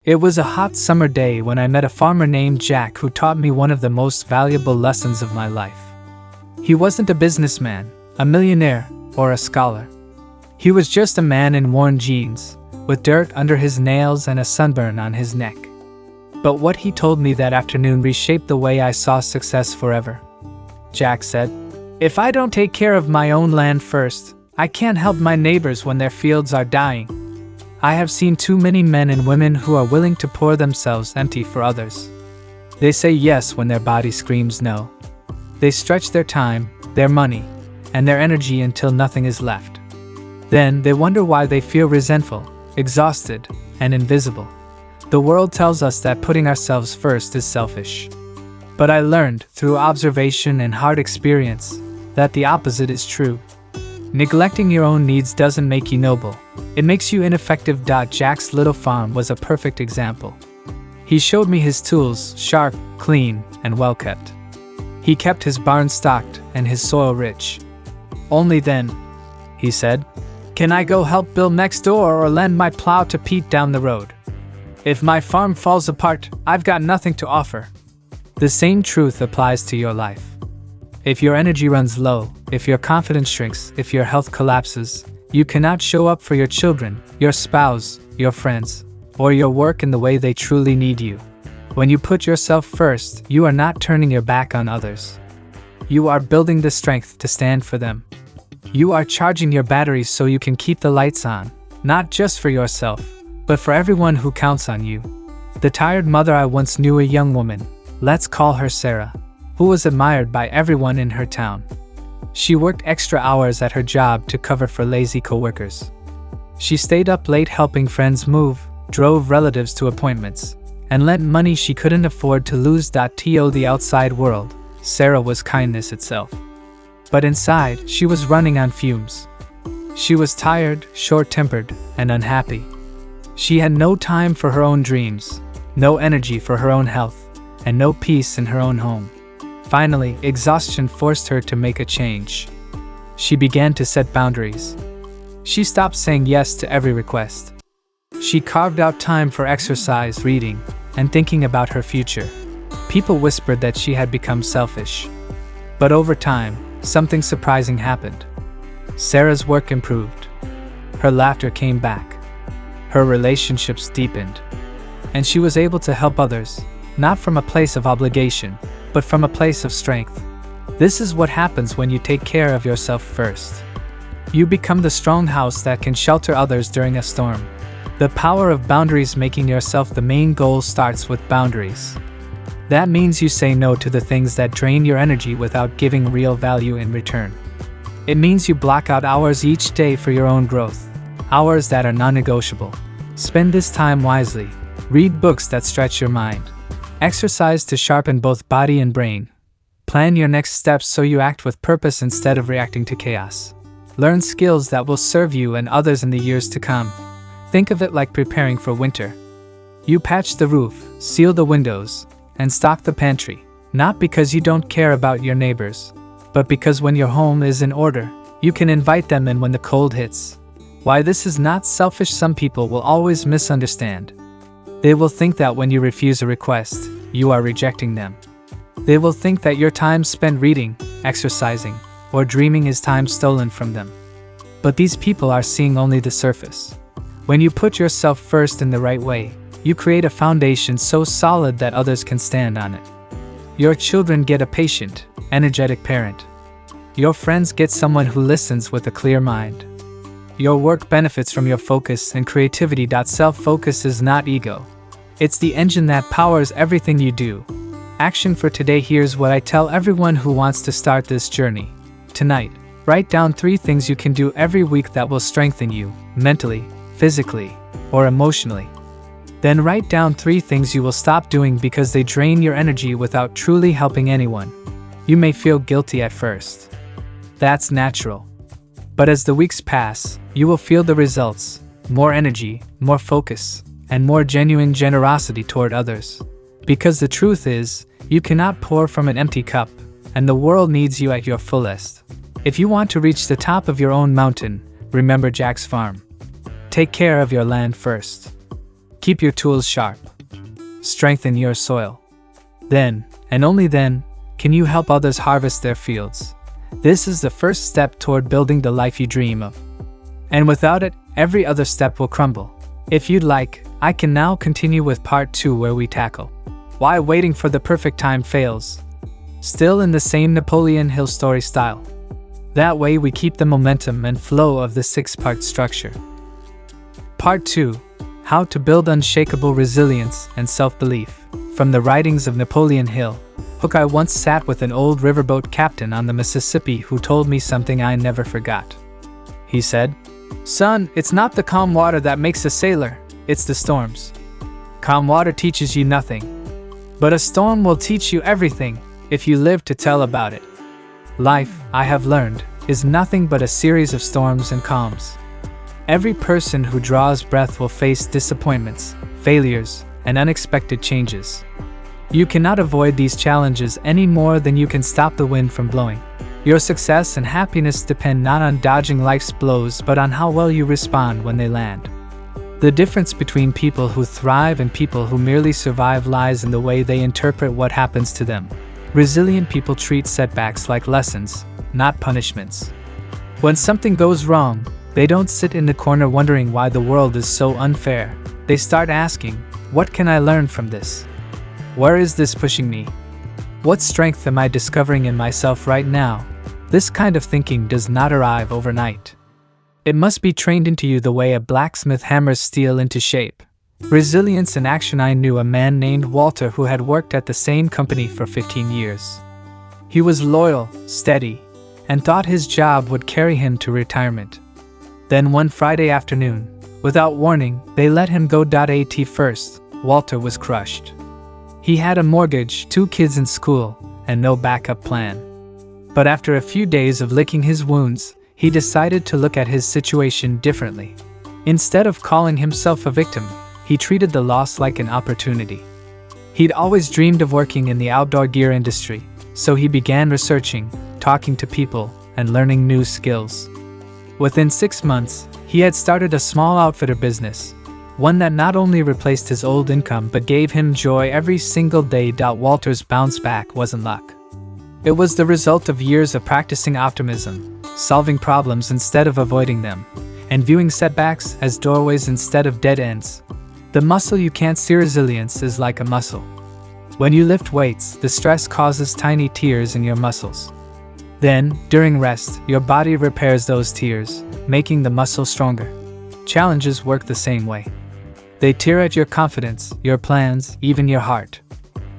It was a hot summer day when I met a farmer named Jack who taught me one of the most valuable lessons of my life. He wasn't a businessman, a millionaire, or a scholar. He was just a man in worn jeans, with dirt under his nails and a sunburn on his neck. But what he told me that afternoon reshaped the way I saw success forever. Jack said, "If I don't take care of my own land first, I can't help my neighbors when their fields are dying. I have seen too many men and women who are willing to pour themselves empty for others. They say yes when their body screams no. They stretch their time, their money, and their energy until nothing is left. Then they wonder why they feel resentful, exhausted, and invisible. The world tells us that putting ourselves first is selfish. But I learned, through observation and hard experience, that the opposite is true. Neglecting your own needs doesn't make you noble. It makes you ineffective. Jack's little farm was a perfect example. He showed me his tools, sharp, clean, and well kept. He kept his barn stocked and his soil rich. Only then, he said, can I go help Bill next door or lend my plow to Pete down the road. If my farm falls apart, I've got nothing to offer. The same truth applies to your life. If your energy runs low, if your confidence shrinks, if your health collapses, you cannot show up for your children, your spouse, your friends, or your work in the way they truly need you. When you put yourself first, you are not turning your back on others. You are building the strength to stand for them. You are charging your batteries so you can keep the lights on, not just for yourself, but for everyone who counts on you. The tired mother I once knew, a young woman, let's call her Sarah, who was admired by everyone in her town. She worked extra hours at her job to cover for lazy coworkers. She stayed up late helping friends move, drove relatives to appointments, and lent money she couldn't afford to lose. To the outside world, Sarah was kindness itself. But inside, she was running on fumes. She was tired, short-tempered, and unhappy. She had no time for her own dreams, no energy for her own health, and no peace in her own home. Finally, exhaustion forced her to make a change. She began to set boundaries. She stopped saying yes to every request. She carved out time for exercise, reading, and thinking about her future. People whispered that she had become selfish. But over time, something surprising happened. Sarah's work improved. Her laughter came back. Her relationships deepened. And she was able to help others, not from a place of obligation, but from a place of strength. This is what happens when you take care of yourself first. You become the strong house that can shelter others during a storm. The power of boundaries. Making yourself the main goal starts with boundaries. That means you say no to the things that drain your energy without giving real value in return. It means you block out hours each day for your own growth, hours that are non-negotiable. Spend this time wisely. Read books that stretch your mind. Exercise to sharpen both body and brain. Plan your next steps so you act with purpose instead of reacting to chaos. Learn skills that will serve you and others in the years to come. Think of it like preparing for winter. You patch the roof, seal the windows, and stock the pantry, not because you don't care about your neighbors, but because when your home is in order, you can invite them in when the cold hits. Why this is not selfish, some people will always misunderstand. They will think that when you refuse a request, you are rejecting them. They will think that your time spent reading, exercising, or dreaming is time stolen from them. But these people are seeing only the surface. When you put yourself first in the right way, you create a foundation so solid that others can stand on it. Your children get a patient, energetic parent. Your friends get someone who listens with a clear mind. Your work benefits from your focus and creativity. Self-focus is not ego. It's the engine that powers everything you do. Action for today. Here's what I tell everyone who wants to start this journey. Tonight, write down 3 things you can do every week that will strengthen you, mentally, physically, or emotionally. Then write down 3 things you will stop doing because they drain your energy without truly helping anyone. You may feel guilty at first. That's natural. But as the weeks pass, you will feel the results: more energy, more focus, and more genuine generosity toward others. Because the truth is, you cannot pour from an empty cup, and the world needs you at your fullest. If you want to reach the top of your own mountain, remember Jack's farm. Take care of your land first. Keep your tools sharp. Strengthen your soil. Then, and only then, can you help others harvest their fields. This is the first step toward building the life you dream of. And without it, every other step will crumble. If you'd like, I can now continue with part 2 where we tackle why waiting for the perfect time fails. Still in the same Napoleon Hill story style. That way we keep the momentum and flow of the 6-part structure. Part 2. How to build unshakable resilience and self-belief. From the writings of Napoleon Hill. I once sat with an old riverboat captain on the Mississippi who told me something I never forgot. He said, "Son, it's not the calm water that makes a sailor, it's the storms. Calm water teaches you nothing. But a storm will teach you everything, if you live to tell about it." Life, I have learned, is nothing but a series of storms and calms. Every person who draws breath will face disappointments, failures, and unexpected changes. You cannot avoid these challenges any more than you can stop the wind from blowing. Your success and happiness depend not on dodging life's blows but on how well you respond when they land. The difference between people who thrive and people who merely survive lies in the way they interpret what happens to them. Resilient people treat setbacks like lessons, not punishments. When something goes wrong, they don't sit in the corner wondering why the world is so unfair. They start asking, what can I learn from this? Where is this pushing me? What strength am I discovering in myself right now? This kind of thinking does not arrive overnight. It must be trained into you the way a blacksmith hammers steel into shape. Resilience in action. I knew a man named Walter who had worked at the same company for 15 years. He was loyal, steady, and thought his job would carry him to retirement. Then one Friday afternoon, without warning, they let him go. At first, Walter was crushed. He had a mortgage, 2 kids in school, and no backup plan. But after a few days of licking his wounds, he decided to look at his situation differently. Instead of calling himself a victim, he treated the loss like an opportunity. He'd always dreamed of working in the outdoor gear industry, so he began researching, talking to people, and learning new skills. Within 6 months, he had started a small outfitter business, one that not only replaced his old income but gave him joy every single day. Walter's bounce back wasn't luck. It was the result of years of practicing optimism, solving problems instead of avoiding them, and viewing setbacks as doorways instead of dead ends. The muscle you can't see. Resilience is like a muscle. When you lift weights, the stress causes tiny tears in your muscles. Then, during rest, your body repairs those tears, making the muscle stronger. Challenges work the same way. They tear at your confidence, your plans, even your heart.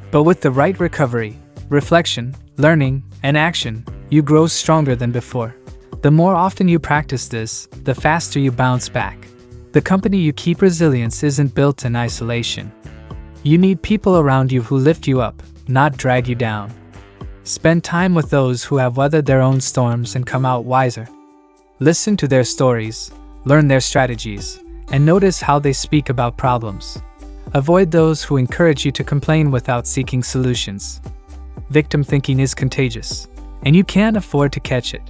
But with the right recovery, reflection, learning, and action, you grow stronger than before. The more often you practice this, the faster you bounce back. The company you keep. Resilience isn't built in isolation. You need people around you who lift you up, not drag you down. Spend time with those who have weathered their own storms and come out wiser. Listen to their stories, learn their strategies, and notice how they speak about problems. Avoid those who encourage you to complain without seeking solutions. Victim thinking is contagious, and you can't afford to catch it.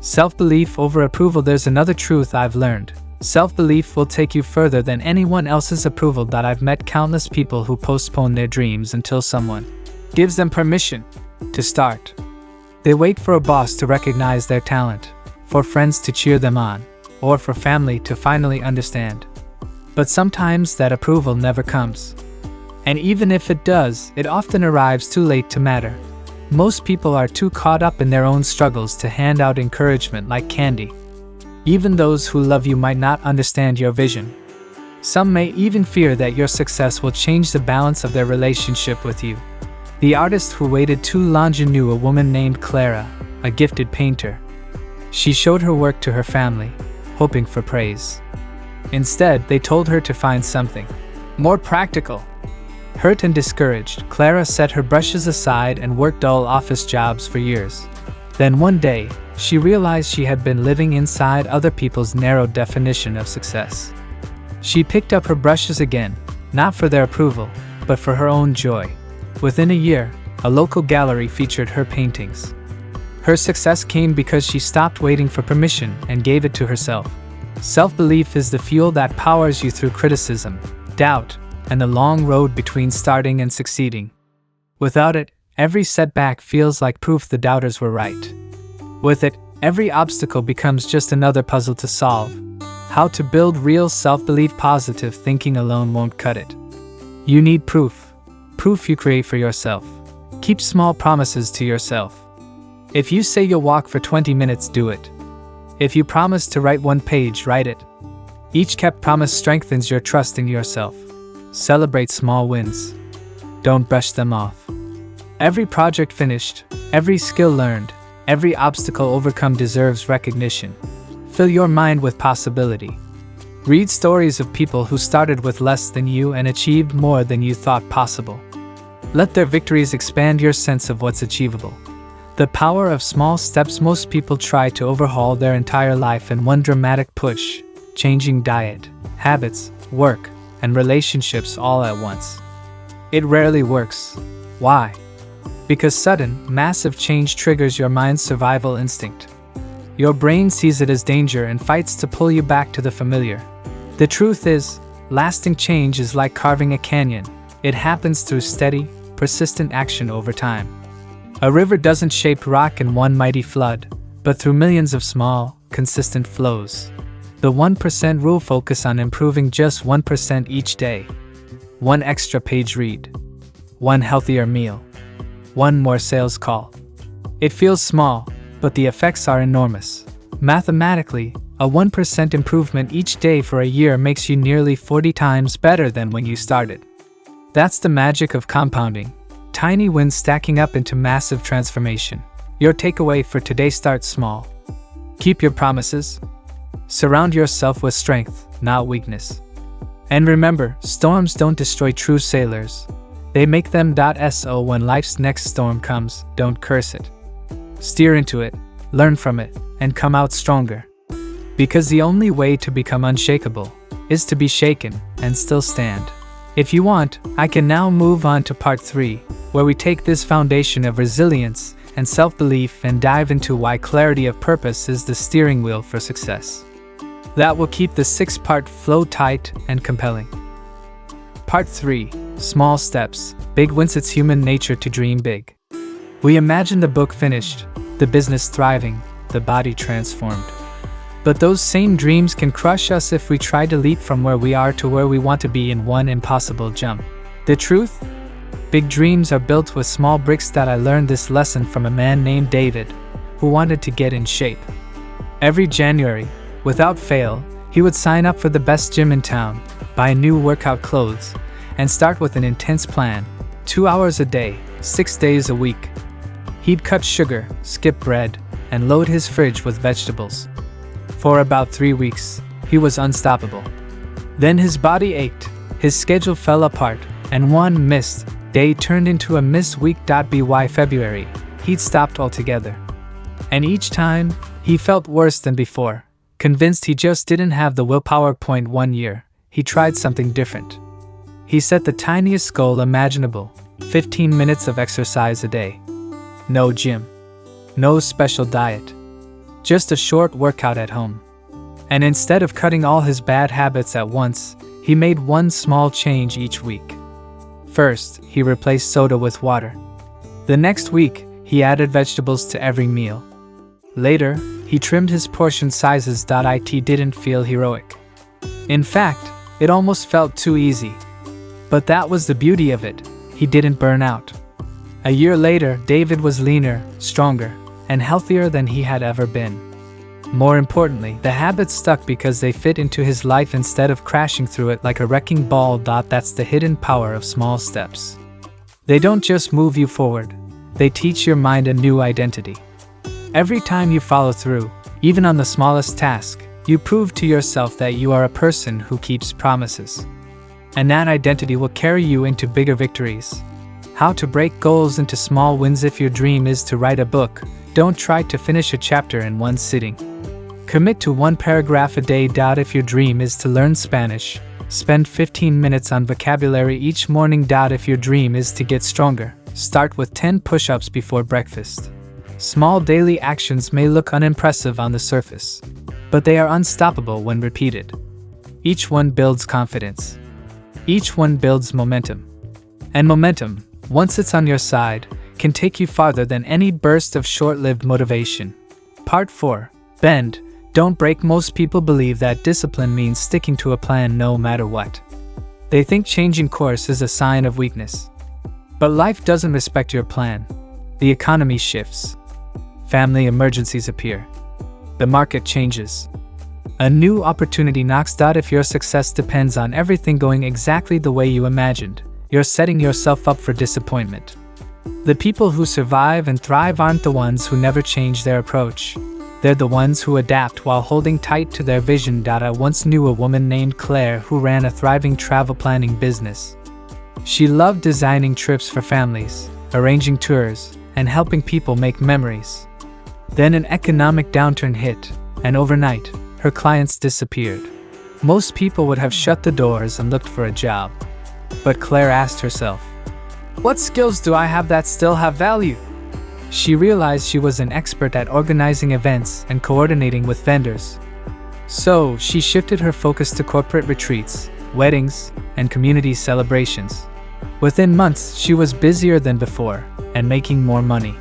Self-belief over approval. There's another truth I've learned. Self-belief will take you further than anyone else's approval. I've met countless people who postpone their dreams until someone gives them permission to start. They wait for a boss to recognize their talent, for friends to cheer them on, or for family to finally understand. But sometimes that approval never comes. And even if it does, it often arrives too late to matter. Most people are too caught up in their own struggles to hand out encouragement like candy. Even those who love you might not understand your vision. Some may even fear that your success will change the balance of their relationship with you. The artist who waited too long knew a woman named Clara, a gifted painter. She showed her work to her family, hoping for praise. Instead, they told her to find something more practical. Hurt and discouraged, Clara set her brushes aside and worked dull office jobs for years. Then one day, she realized she had been living inside other people's narrow definition of success. She picked up her brushes again, not for their approval, but for her own joy. Within a year, a local gallery featured her paintings. Her success came because she stopped waiting for permission and gave it to herself. Self-belief is the fuel that powers you through criticism, doubt, and the long road between starting and succeeding. Without it, every setback feels like proof the doubters were right. With it, every obstacle becomes just another puzzle to solve. How to build real self-belief. Positive thinking alone won't cut it. You need proof. Proof you create for yourself. Keep small promises to yourself. If you say you'll walk for 20 minutes, do it. If you promise to write 1 page, write it. Each kept promise strengthens your trust in yourself. Celebrate small wins. Don't brush them off. Every project finished, every skill learned, every obstacle overcome deserves recognition. Fill your mind with possibility. Read stories of people who started with less than you and achieved more than you thought possible. Let their victories expand your sense of what's achievable. The power of small steps. Most people try to overhaul their entire life in one dramatic push, changing diet, habits, work, and relationships all at once. It rarely works. Why? Because sudden, massive change triggers your mind's survival instinct. Your brain sees it as danger and fights to pull you back to the familiar. The truth is, lasting change is like carving a canyon. It happens through steady, persistent action over time. A river doesn't shape rock in one mighty flood, but through millions of small, consistent flows. The 1% rule: focus on improving just 1% each day. 1 extra page read. 1 healthier meal. 1 more sales call. It feels small, but the effects are enormous. Mathematically, a 1% improvement each day for a year makes you nearly 40 times better than when you started. That's the magic of compounding. Tiny wins stacking up into massive transformation. Your takeaway for today: start small. Keep your promises. Surround yourself with strength, not weakness. And remember, storms don't destroy true sailors. They make them. So when life's next storm comes, don't curse it. Steer into it, learn from it, and come out stronger. Because the only way to become unshakable is to be shaken and still stand. If you want, I can now move on to part 3, where we take this foundation of resilience and self-belief and dive into why clarity of purpose is the steering wheel for success. That will keep the 6-part flow tight and compelling. Part 3, Small Steps, Big Wins. It's human nature to dream big. We imagine the book finished, the business thriving, the body transformed. But those same dreams can crush us if we try to leap from where we are to where we want to be in one impossible jump. The truth? Big dreams are built with small bricks. I learned this lesson from a man named David, who wanted to get in shape. Every January, without fail, he would sign up for the best gym in town, buy new workout clothes, and start with an intense plan. 2 hours a day, 6 days a week. He'd cut sugar, skip bread, and load his fridge with vegetables. For about 3 weeks, he was unstoppable. Then his body ached, his schedule fell apart, and one missed day turned into a missed week. By February, he'd stopped altogether. And each time, he felt worse than before, convinced he just didn't have the willpower. 1 year, he tried something different. He set the tiniest goal imaginable: 15 minutes of exercise a day. No gym. No special diet. Just a short workout at home. And instead of cutting all his bad habits at once, he made one small change each week. First, he replaced soda with water. The next week, he added vegetables to every meal. Later, he trimmed his portion sizes. It didn't feel heroic. In fact, it almost felt too easy. But that was the beauty of it. He didn't burn out. A year later, David was leaner, stronger, and healthier than he had ever been. More importantly, the habits stuck because they fit into his life instead of crashing through it like a wrecking ball. That's the hidden power of small steps. They don't just move you forward, they teach your mind a new identity. Every time you follow through, even on the smallest task, you prove to yourself that you are a person who keeps promises. And that identity will carry you into bigger victories. How to break goals into small wins. If your dream is to write a book, don't try to finish a chapter in one sitting. Commit to 1 paragraph a day. If your dream is to learn Spanish, spend 15 minutes on vocabulary each morning. If your dream is to get stronger, start with 10 push-ups before breakfast. Small daily actions may look unimpressive on the surface, but they are unstoppable when repeated. Each one builds confidence. Each one builds momentum. And momentum, once it's on your side, can take you farther than any burst of short-lived motivation. Part 4. Bend, don't break. Most people believe that discipline means sticking to a plan no matter what. They think changing course is a sign of weakness. But life doesn't respect your plan. The economy shifts. Family emergencies appear. The market changes. A new opportunity knocks. If your success depends on everything going exactly the way you imagined, you're setting yourself up for disappointment. The people who survive and thrive aren't the ones who never change their approach. They're the ones who adapt while holding tight to their vision. I once knew a woman named Claire who ran a thriving travel planning business. She loved designing trips for families, arranging tours, and helping people make memories. Then an economic downturn hit, and overnight, her clients disappeared. Most people would have shut the doors and looked for a job. But Claire asked herself, "What skills do I have that still have value?" She realized she was an expert at organizing events and coordinating with vendors. So she shifted her focus to corporate retreats, weddings, and community celebrations. Within months, she was busier than before and making more money.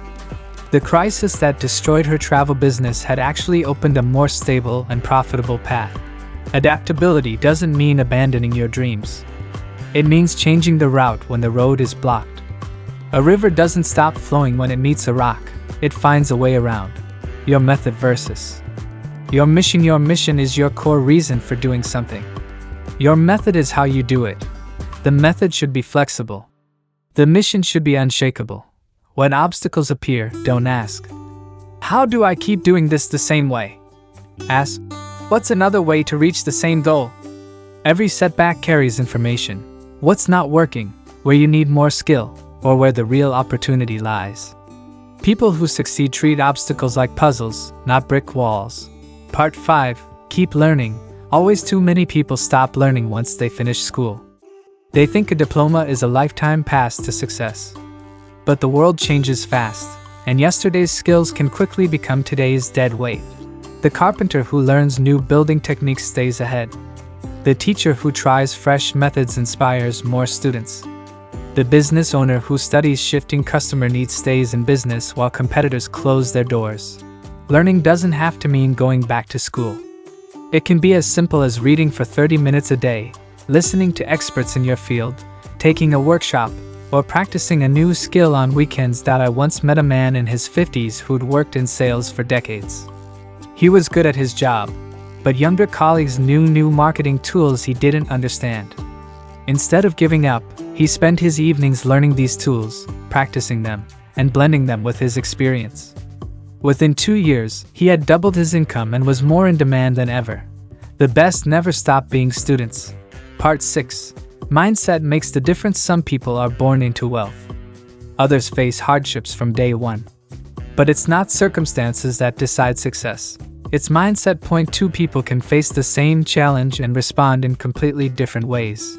The crisis that destroyed her travel business had actually opened a more stable and profitable path. Adaptability doesn't mean abandoning your dreams. It means changing the route when the road is blocked. A river doesn't stop flowing when it meets a rock. It finds a way around. Your method versus your mission. Your mission is your core reason for doing something. Your method is how you do it. The method should be flexible. The mission should be unshakable. When obstacles appear, don't ask, "How do I keep doing this the same way?" Ask, "What's another way to reach the same goal?" Every setback carries information. What's not working, where you need more skill, or where the real opportunity lies. People who succeed treat obstacles like puzzles, not brick walls. Part 5. Keep learning. Always too many people stop learning once they finish school. They think a diploma is a lifetime path to success. But the world changes fast, and yesterday's skills can quickly become today's dead weight. The carpenter who learns new building techniques stays ahead. The teacher who tries fresh methods inspires more students. The business owner who studies shifting customer needs stays in business while competitors close their doors. Learning doesn't have to mean going back to school. It can be as simple as reading for 30 minutes a day, listening to experts in your field, taking a workshop, or practicing a new skill on weekends. I once met a man in his 50s who'd worked in sales for decades. He was good at his job, but younger colleagues knew new marketing tools he didn't understand. Instead of giving up, he spent his evenings learning these tools, practicing them, and blending them with his experience. Within 2 years, he had doubled his income and was more in demand than ever. The best never stop being students. Part 6. Mindset makes the difference. Some people are born into wealth. Others face hardships from day one. But it's not circumstances that decide success. It's mindset. Point 2. People can face the same challenge and respond in completely different ways.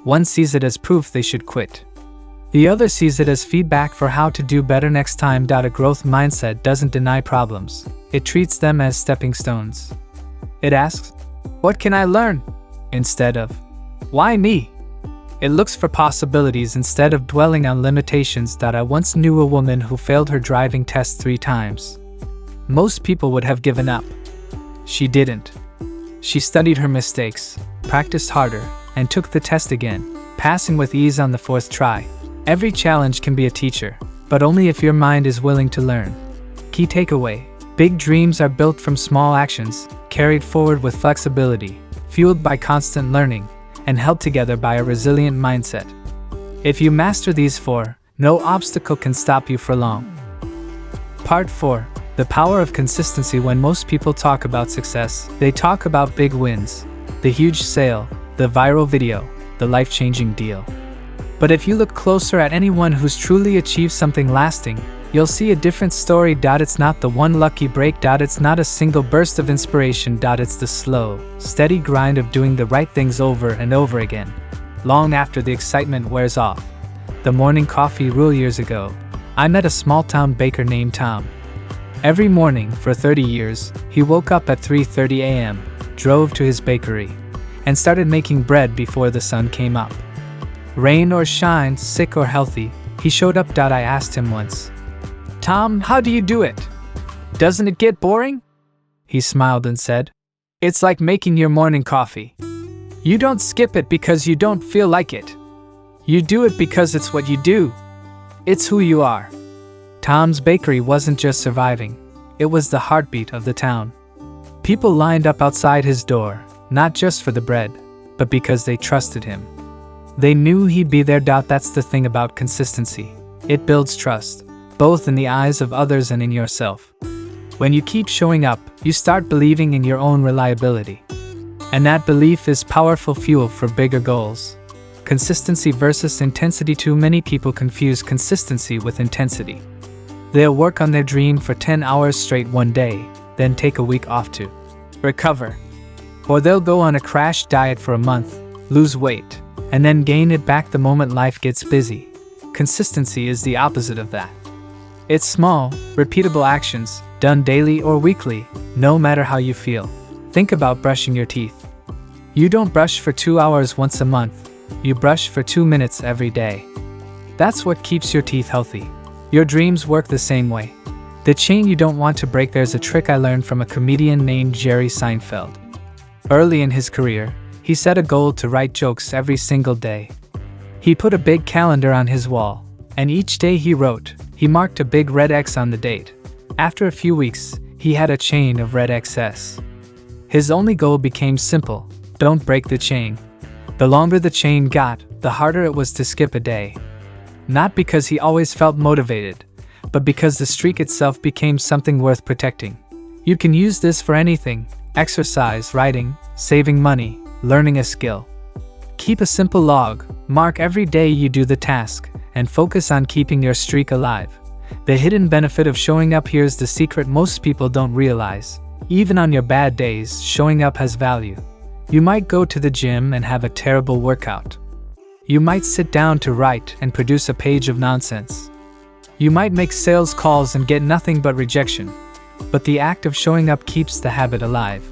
One sees it as proof they should quit. The other sees it as feedback for how to do better next time. A growth mindset doesn't deny problems. It treats them as stepping stones. It asks, "What can I learn?" instead of, "Why me?" It looks for possibilities instead of dwelling on limitations. I once knew a woman who failed her driving test 3 times. Most people would have given up. She didn't. She studied her mistakes, practiced harder, and took the test again, passing with ease on the 4th try. Every challenge can be a teacher, but only if your mind is willing to learn. Key takeaway: big dreams are built from small actions, carried forward with flexibility, fueled by constant learning, and held together by a resilient mindset. If you master these 4, no obstacle can stop you for long. Part 4. The power of consistency. When most people talk about success, they talk about big wins, the huge sale, the viral video, the life-changing deal. But if you look closer at anyone who's truly achieved something lasting, you'll see a different story. It's not the one lucky break. It's not a single burst of inspiration. It's the slow, steady grind of doing the right things over and over again, long after the excitement wears off. The morning coffee rule. Years ago, I met a small-town baker named Tom. Every morning for 30 years, he woke up at 3:30 a.m., drove to his bakery, and started making bread before the sun came up. Rain or shine, sick or healthy, he showed up. I asked him once, "Tom, how do you do it? Doesn't it get boring?" He smiled and said, "It's like making your morning coffee. You don't skip it because you don't feel like it. You do it because it's what you do. It's who you are." Tom's Bakery wasn't just surviving, it was the heartbeat of the town. People lined up outside his door, not just for the bread, but because they trusted him. They knew he'd be there. That's the thing about consistency. It builds trust, both in the eyes of others and in yourself. When you keep showing up, you start believing in your own reliability. And that belief is powerful fuel for bigger goals. Consistency versus intensity. Too many people confuse consistency with intensity. They'll work on their dream for 10 hours straight one day, then take a week off to recover. Or they'll go on a crash diet for a month, lose weight, and then gain it back the moment life gets busy. Consistency is the opposite of that. It's small, repeatable actions, done daily or weekly, no matter how you feel. Think about brushing your teeth. You don't brush for 2 hours once a month, you brush for 2 minutes every day. That's what keeps your teeth healthy. Your dreams work the same way. The chain you don't want to break. There's a trick I learned from a comedian named Jerry Seinfeld. Early in his career, he set a goal to write jokes every single day. He put a big calendar on his wall, and each day he wrote, he marked a big red X on the date. After a few weeks, he had a chain of red X's. His only goal became simple: don't break the chain. The longer the chain got, the harder it was to skip a day. Not because he always felt motivated, but because the streak itself became something worth protecting. You can use this for anything: exercise, writing, saving money, learning a skill. Keep a simple log, mark every day you do the task, and focus on keeping your streak alive. The hidden benefit of showing up. Here's the secret most people don't realize. Even on your bad days, showing up has value. You might go to the gym and have a terrible workout. You might sit down to write and produce a page of nonsense. You might make sales calls and get nothing but rejection. But the act of showing up keeps the habit alive.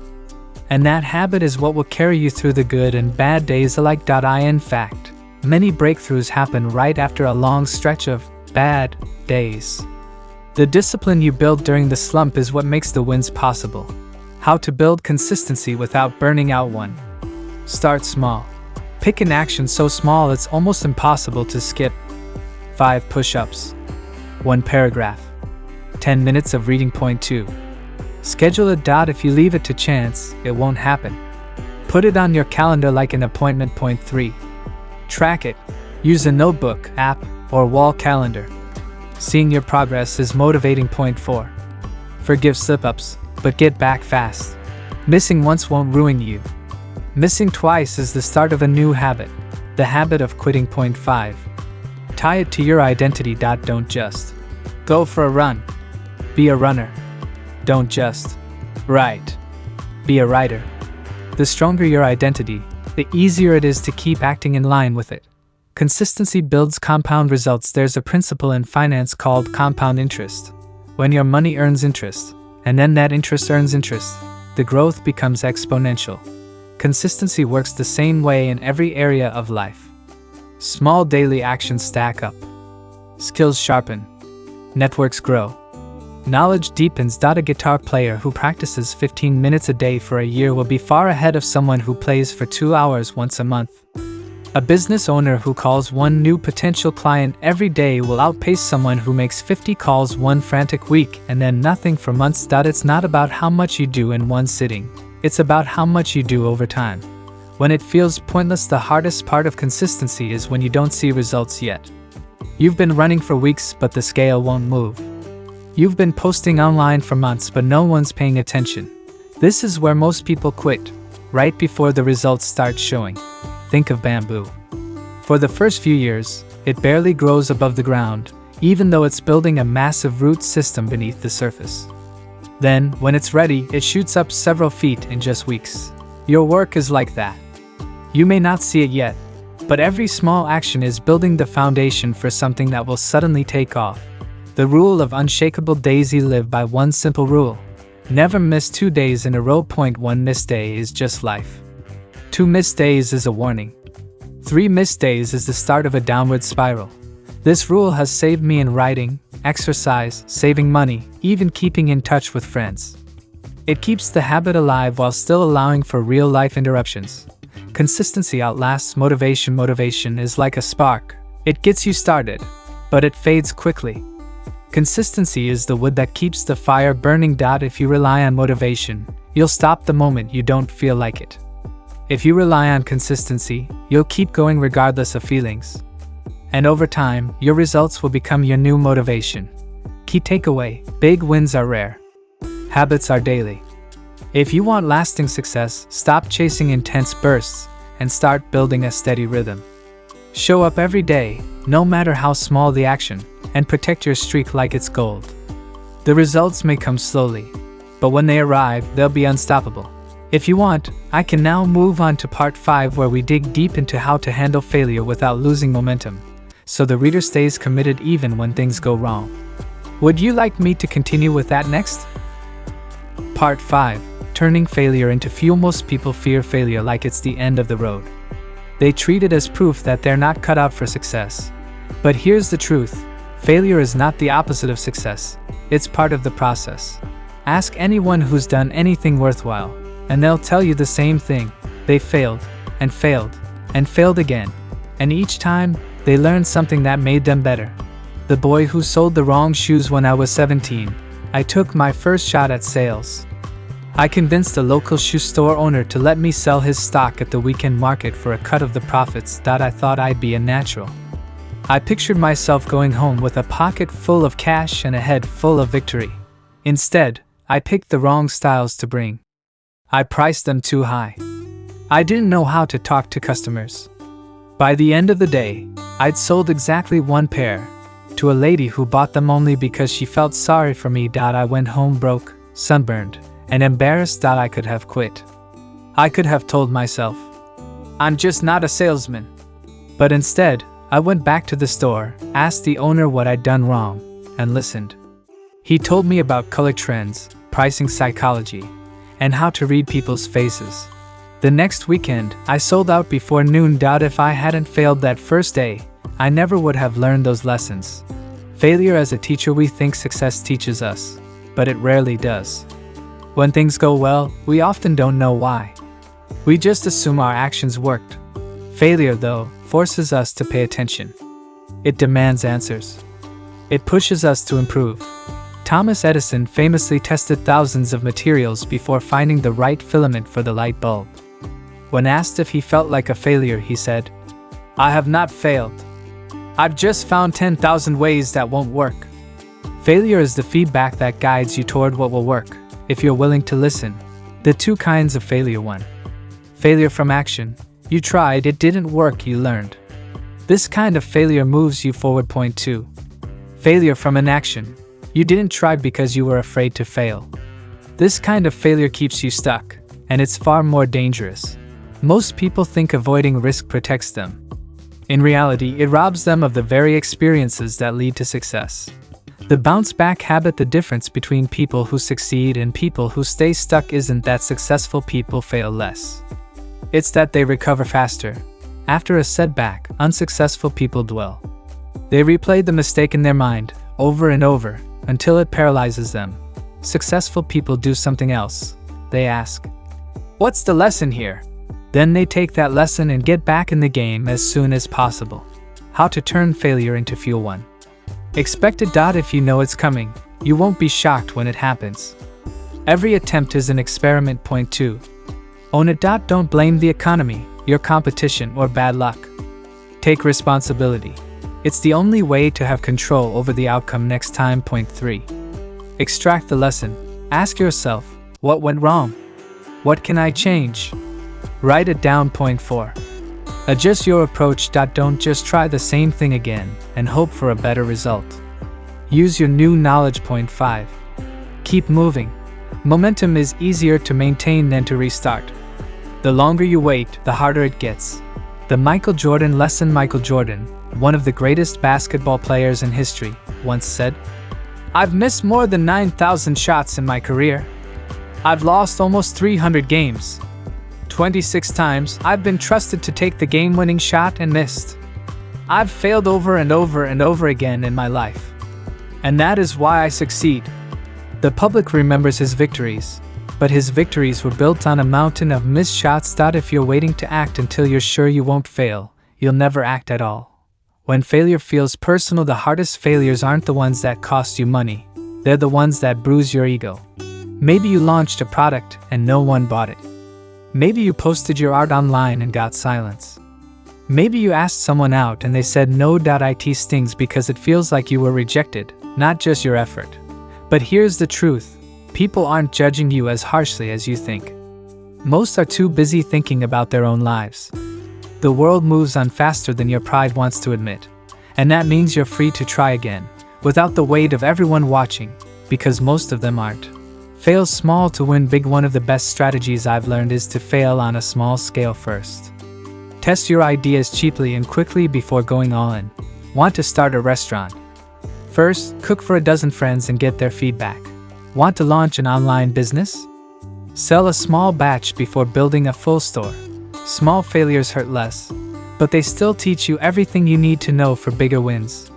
And that habit is what will carry you through the good and bad days alike. In fact, many breakthroughs happen right after a long stretch of bad days. The discipline you build during the slump is what makes the wins possible. How to build consistency without burning out. 1. Start small. Pick an action so small it's almost impossible to skip. 5 push-ups. 1 paragraph. 10 minutes of reading. 2. Schedule it. If you leave it to chance, it won't happen. Put it on your calendar like an appointment. 3. Track it. Use a notebook, app, or wall calendar. Seeing your progress is motivating. 4. Forgive slip-ups, but get back fast. Missing once won't ruin you. Missing twice is the start of a new habit, the habit of quitting. 5. Tie it to your identity. Don't just go for a run. Be a runner. Don't just write. Be a writer. The stronger your identity, the easier it is to keep acting in line with it. Consistency builds compound results. There's a principle in finance called compound interest. When your money earns interest, and then that interest earns interest, the growth becomes exponential. Consistency works the same way in every area of life. Small daily actions stack up. Skills sharpen. Networks grow. Knowledge deepens. A guitar player who practices 15 minutes a day for a year will be far ahead of someone who plays for 2 hours once a month. A business owner who calls one new potential client every day will outpace someone who makes 50 calls one frantic week and then nothing for months. It's not about how much you do in one sitting. It's about how much you do over time. When it feels pointless, the hardest part of consistency is when you don't see results yet. You've been running for weeks, but the scale won't move. You've been posting online for months, but no one's paying attention. This is where most people quit, right before the results start showing. Think of bamboo. For the first few years, it barely grows above the ground, even though it's building a massive root system beneath the surface. Then, when it's ready, it shoots up several feet in just weeks. Your work is like that. You may not see it yet, but every small action is building the foundation for something that will suddenly take off. The rule of unshakable days. You live by one simple rule: never miss 2 days in a row. 1 missed day is just life. 2 missed days is a warning. 3 missed days is the start of a downward spiral. This rule has saved me in writing, exercise, saving money, even keeping in touch with friends. It keeps the habit alive while still allowing for real-life interruptions. Consistency outlasts motivation. Motivation is like a spark. It gets you started, but it fades quickly. Consistency is the wood that keeps the fire burning. If you rely on motivation, you'll stop the moment you don't feel like it. If you rely on consistency, you'll keep going regardless of feelings. And over time, your results will become your new motivation. Key takeaway: big wins are rare. Habits are daily. If you want lasting success, stop chasing intense bursts and start building a steady rhythm. Show up every day, no matter how small the action, and protect your streak like it's gold. The results may come slowly, but when they arrive, they'll be unstoppable. If you want, I can now move on to part 5, where we dig deep into how to handle failure without losing momentum, so the reader stays committed even when things go wrong. Would you like me to continue with that next? Part 5. Turning failure into fuel. Most people fear failure like it's the end of the road. They treat it as proof that they're not cut out for success. But here's the truth: failure is not the opposite of success. It's part of the process. Ask anyone who's done anything worthwhile, and they'll tell you the same thing. They failed, and failed, and failed again. And each time, they learned something that made them better. The boy who sold the wrong shoes when I was 17. I took my first shot at sales. I convinced a local shoe store owner to let me sell his stock at the weekend market for a cut of the profits. I thought I'd be a natural. I pictured myself going home with a pocket full of cash and a head full of victory. Instead, I picked the wrong styles to bring. I priced them too high. I didn't know how to talk to customers. By the end of the day, I'd sold exactly 1 pair to a lady who bought them only because she felt sorry for me. I went home broke, sunburned, and embarrassed. I could have quit. I could have told myself, I'm just not a salesman. But instead, I went back to the store, asked the owner what I'd done wrong, and listened. He told me about color trends, pricing psychology, and how to read people's faces. The next weekend, I sold out before noon. If I hadn't failed that first day, I never would have learned those lessons. Failure as a teacher. We think success teaches us, but it rarely does. When things go well, we often don't know why. We just assume our actions worked. Failure, though, forces us to pay attention. It demands answers. It pushes us to improve. Thomas Edison famously tested thousands of materials before finding the right filament for the light bulb. When asked if he felt like a failure, he said, I have not failed. I've just found 10,000 ways that won't work. Failure is the feedback that guides you toward what will work, if you're willing to listen. The 2 kinds of failure. 1. Failure from action. You tried, it didn't work, you learned. This kind of failure moves you forward. Point 2. Failure from inaction. You didn't try because you were afraid to fail. This kind of failure keeps you stuck, and it's far more dangerous. Most people think avoiding risk protects them. In reality, it robs them of the very experiences that lead to success. The bounce-back habit. The difference between people who succeed and people who stay stuck isn't that successful people fail less. It's that they recover faster. After a setback, unsuccessful people dwell. They replay the mistake in their mind, over and over, until it paralyzes them. Successful people do something else. They ask, what's the lesson here? Then they take that lesson and get back in the game as soon as possible. How to turn failure into fuel. 1. Expect it. If you know it's coming, you won't be shocked when it happens. Every attempt is an experiment. Point 2. Own it. Don't blame the economy, your competition, or bad luck. Take responsibility. It's the only way to have control over the outcome next time. Point 3. Extract the lesson. Ask yourself, what went wrong? What can I change? Write it down. Point 4. Adjust your approach. Don't just try the same thing again and hope for a better result. Use your new knowledge. Point 5. Keep moving. Momentum is easier to maintain than to restart. The longer you wait, the harder it gets. The Michael Jordan lesson. Michael Jordan, one of the greatest basketball players in history, once said, I've missed more than 9,000 shots in my career. I've lost almost 300 games. 26 times, I've been trusted to take the game-winning shot and missed. I've failed over and over and over again in my life. And that is why I succeed. The public remembers his victories, but his victories were built on a mountain of missed shots. If you're waiting to act until you're sure you won't fail, you'll never act at all. When failure feels personal, the hardest failures aren't the ones that cost you money. They're the ones that bruise your ego. Maybe you launched a product and no one bought it. Maybe you posted your art online and got silence. Maybe you asked someone out and they said no. It stings because it feels like you were rejected, not just your effort. But here's the truth. People aren't judging you as harshly as you think. Most are too busy thinking about their own lives. The world moves on faster than your pride wants to admit. And that means you're free to try again, without the weight of everyone watching, because most of them aren't. Fail small to win big. One of the best strategies I've learned is to fail on a small scale first. Test your ideas cheaply and quickly before going all in. Want to start a restaurant? First, cook for a dozen friends and get their feedback. Want to launch an online business? Sell a small batch before building a full store. Small failures hurt less, but they still teach you everything you need to know for bigger wins.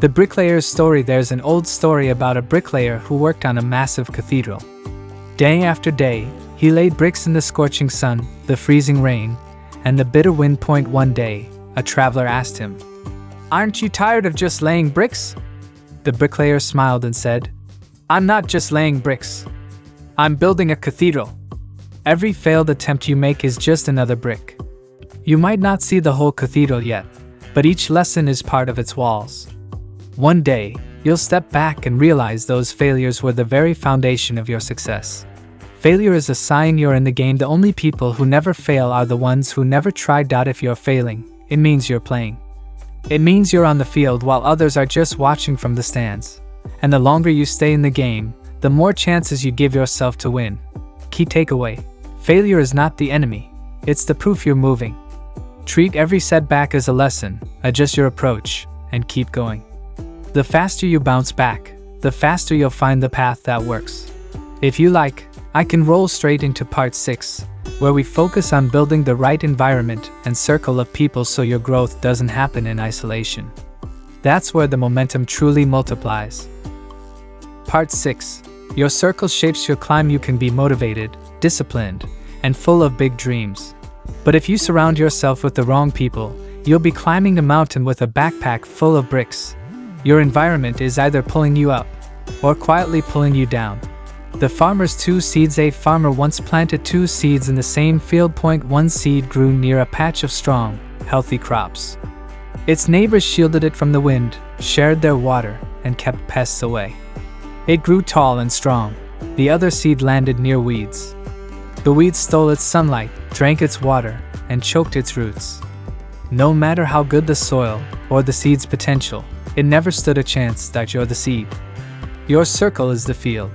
The bricklayer's story. There's an old story about a bricklayer who worked on a massive cathedral. Day after day, he laid bricks in the scorching sun, the freezing rain, and the bitter wind. One day, a traveler asked him, "Aren't you tired of just laying bricks?" The bricklayer smiled and said, "I'm not just laying bricks. I'm building a cathedral. Every failed attempt you make is just another brick. You might not see the whole cathedral yet, but each lesson is part of its walls. One day, you'll step back and realize those failures were the very foundation of your success." Failure is a sign you're in the game. The only people who never fail are the ones who never tried. If you're failing, it means you're playing. It means you're on the field while others are just watching from the stands. And the longer you stay in the game, the more chances you give yourself to win. Key takeaway: failure is not the enemy, it's the proof you're moving. Treat every setback as a lesson, adjust your approach, and keep going. The faster you bounce back, the faster you'll find the path that works. If you like, I can roll straight into part 6, where we focus on building the right environment and circle of people so your growth doesn't happen in isolation. That's where the momentum truly multiplies. Part 6. Your circle shapes your climb. You can be motivated, disciplined, and full of big dreams. But if you surround yourself with the wrong people, you'll be climbing the mountain with a backpack full of bricks. Your environment is either pulling you up or quietly pulling you down. The farmer's 2 seeds. A farmer once planted 2 seeds in the same field. One seed grew near a patch of strong, healthy crops. Its neighbors shielded it from the wind, shared their water, and kept pests away. It grew tall and strong. The other seed landed near weeds. The weeds stole its sunlight, drank its water, and choked its roots. No matter how good the soil or the seed's potential, it never stood a chance. You're the seed. Your circle is the field.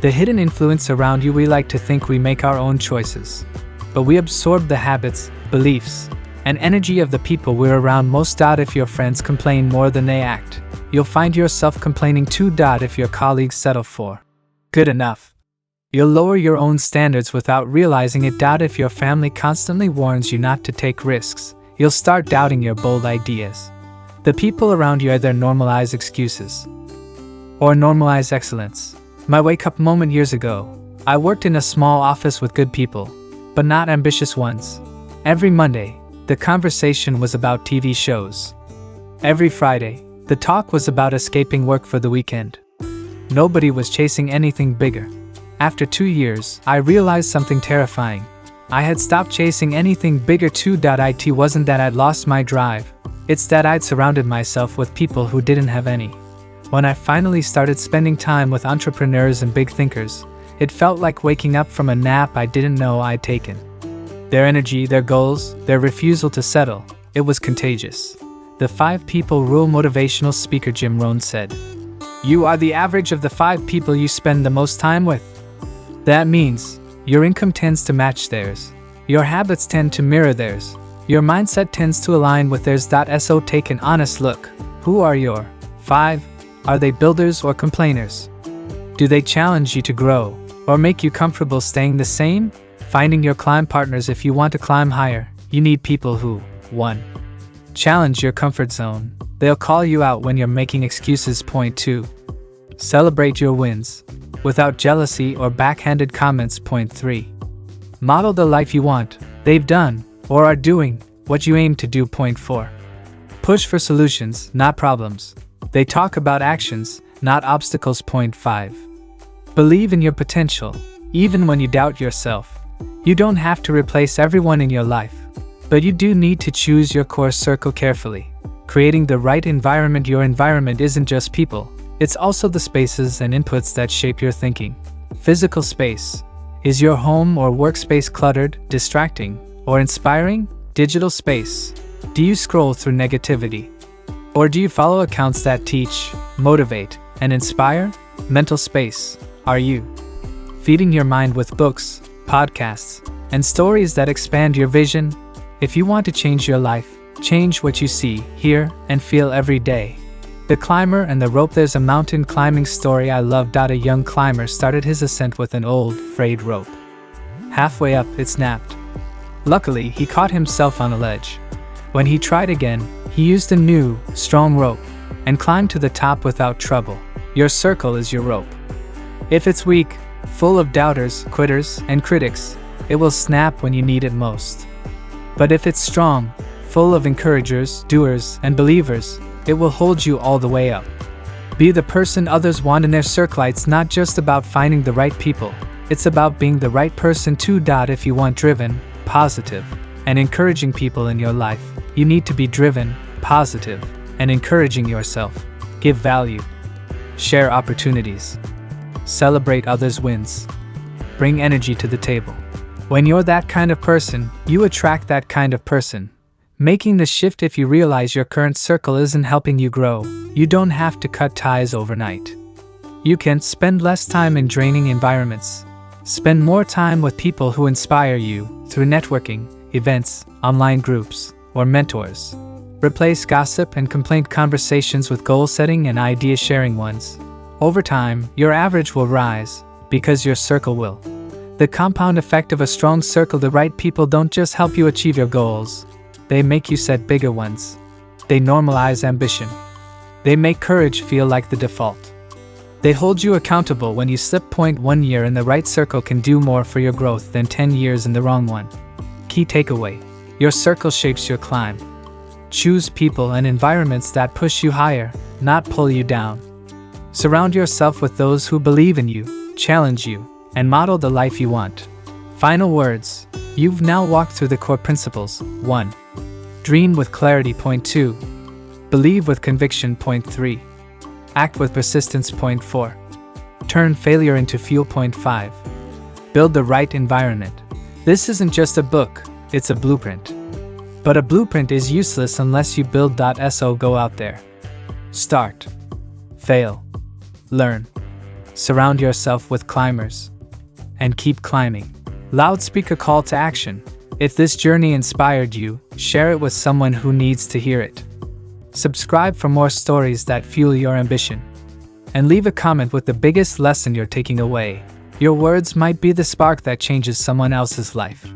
The hidden influence around you. We like to think we make our own choices, but we absorb the habits, beliefs, and energy of the people we're around most. If your friends complain more than they act, you'll find yourself complaining too. If your colleagues settle for good enough, you'll lower your own standards without realizing it. If your family constantly warns you not to take risks, you'll start doubting your bold ideas. The people around you either normalize excuses or normalize excellence. My wake-up moment years ago. I worked in a small office with good people, but not ambitious ones. Every Monday, the conversation was about TV shows. Every Friday, the talk was about escaping work for the weekend. Nobody was chasing anything bigger. After 2 years, I realized something terrifying. I had stopped chasing anything bigger too. It wasn't that I'd lost my drive, it's that I'd surrounded myself with people who didn't have any. When I finally started spending time with entrepreneurs and big thinkers, it felt like waking up from a nap I didn't know I'd taken. Their energy, their goals, their refusal to settle, it was contagious. The 5 people rule. Motivational speaker Jim Rohn said, "You are the average of the 5 people you spend the most time with." That means your income tends to match theirs, your habits tend to mirror theirs, your mindset tends to align with theirs. So take an honest look. Who are your 5? Are they builders or complainers? Do they challenge you to grow, or make you comfortable staying the same? Finding your climb partners. If you want to climb higher, you need people who 1. Challenge your comfort zone. They'll call you out when you're making excuses. Point 2. Celebrate your wins without jealousy or backhanded comments. Point 3. Model the life you want. They've done or are doing what you aim to do. Point 4. Push for solutions, not problems. They talk about actions, not obstacles. Point 5. Believe in your potential, even when you doubt yourself. You don't have to replace everyone in your life, but you do need to choose your core circle carefully. Creating the right environment. Your environment isn't just people, it's also the spaces and inputs that shape your thinking. Physical space. Is your home or workspace cluttered, distracting, or inspiring? Digital space. Do you scroll through negativity? Or do you follow accounts that teach, motivate, and inspire? Mental space. Are you feeding your mind with books, podcasts, and stories that expand your vision? If you want to change your life, change what you see, hear, and feel every day. The climber and the rope. There's a mountain climbing story I loved. A young climber started his ascent with an old, frayed rope. Halfway up, it snapped. Luckily, he caught himself on a ledge. When he tried again, he used a new, strong rope and climbed to the top without trouble. Your circle is your rope. If it's weak, full of doubters, quitters, and critics, it will snap when you need it most. But if it's strong, full of encouragers, doers, and believers, it will hold you all the way up. Be the person others want in their circle. It's not just about finding the right people, it's about being the right person too. If you want driven, positive, and encouraging people in your life, you need to be driven, positive, and encouraging yourself. Give value. Share opportunities. Celebrate others' wins. Bring energy to the table. When you're that kind of person, you attract that kind of person. Making the shift. If you realize your current circle isn't helping you grow, you don't have to cut ties overnight. You can spend less time in draining environments. Spend more time with people who inspire you through networking, events, online groups, or mentors. Replace gossip and complaint conversations with goal-setting and idea-sharing ones. Over time, your average will rise, because your circle will. The compound effect of a strong circle. The right people don't just help you achieve your goals, they make you set bigger ones. They normalize ambition. They make courage feel like the default. They hold you accountable when you slip. 1 year in the right circle can do more for your growth than 10 years in the wrong one. Key takeaway: your circle shapes your climb. Choose people and environments that push you higher, not pull you down. Surround yourself with those who believe in you, challenge you, and model the life you want. Final words. You've now walked through the core principles. 1. Dream with clarity. 2. Believe with conviction. 3. Act with persistence. 4. Turn failure into fuel. 5. Build the right environment. This isn't just a book, it's a blueprint. But a blueprint is useless unless you build. So go out there. Start. Fail. Learn. Surround yourself with climbers. And keep climbing. Loudspeaker call to action. If this journey inspired you, share it with someone who needs to hear it. Subscribe for more stories that fuel your ambition. And leave a comment with the biggest lesson you're taking away. Your words might be the spark that changes someone else's life.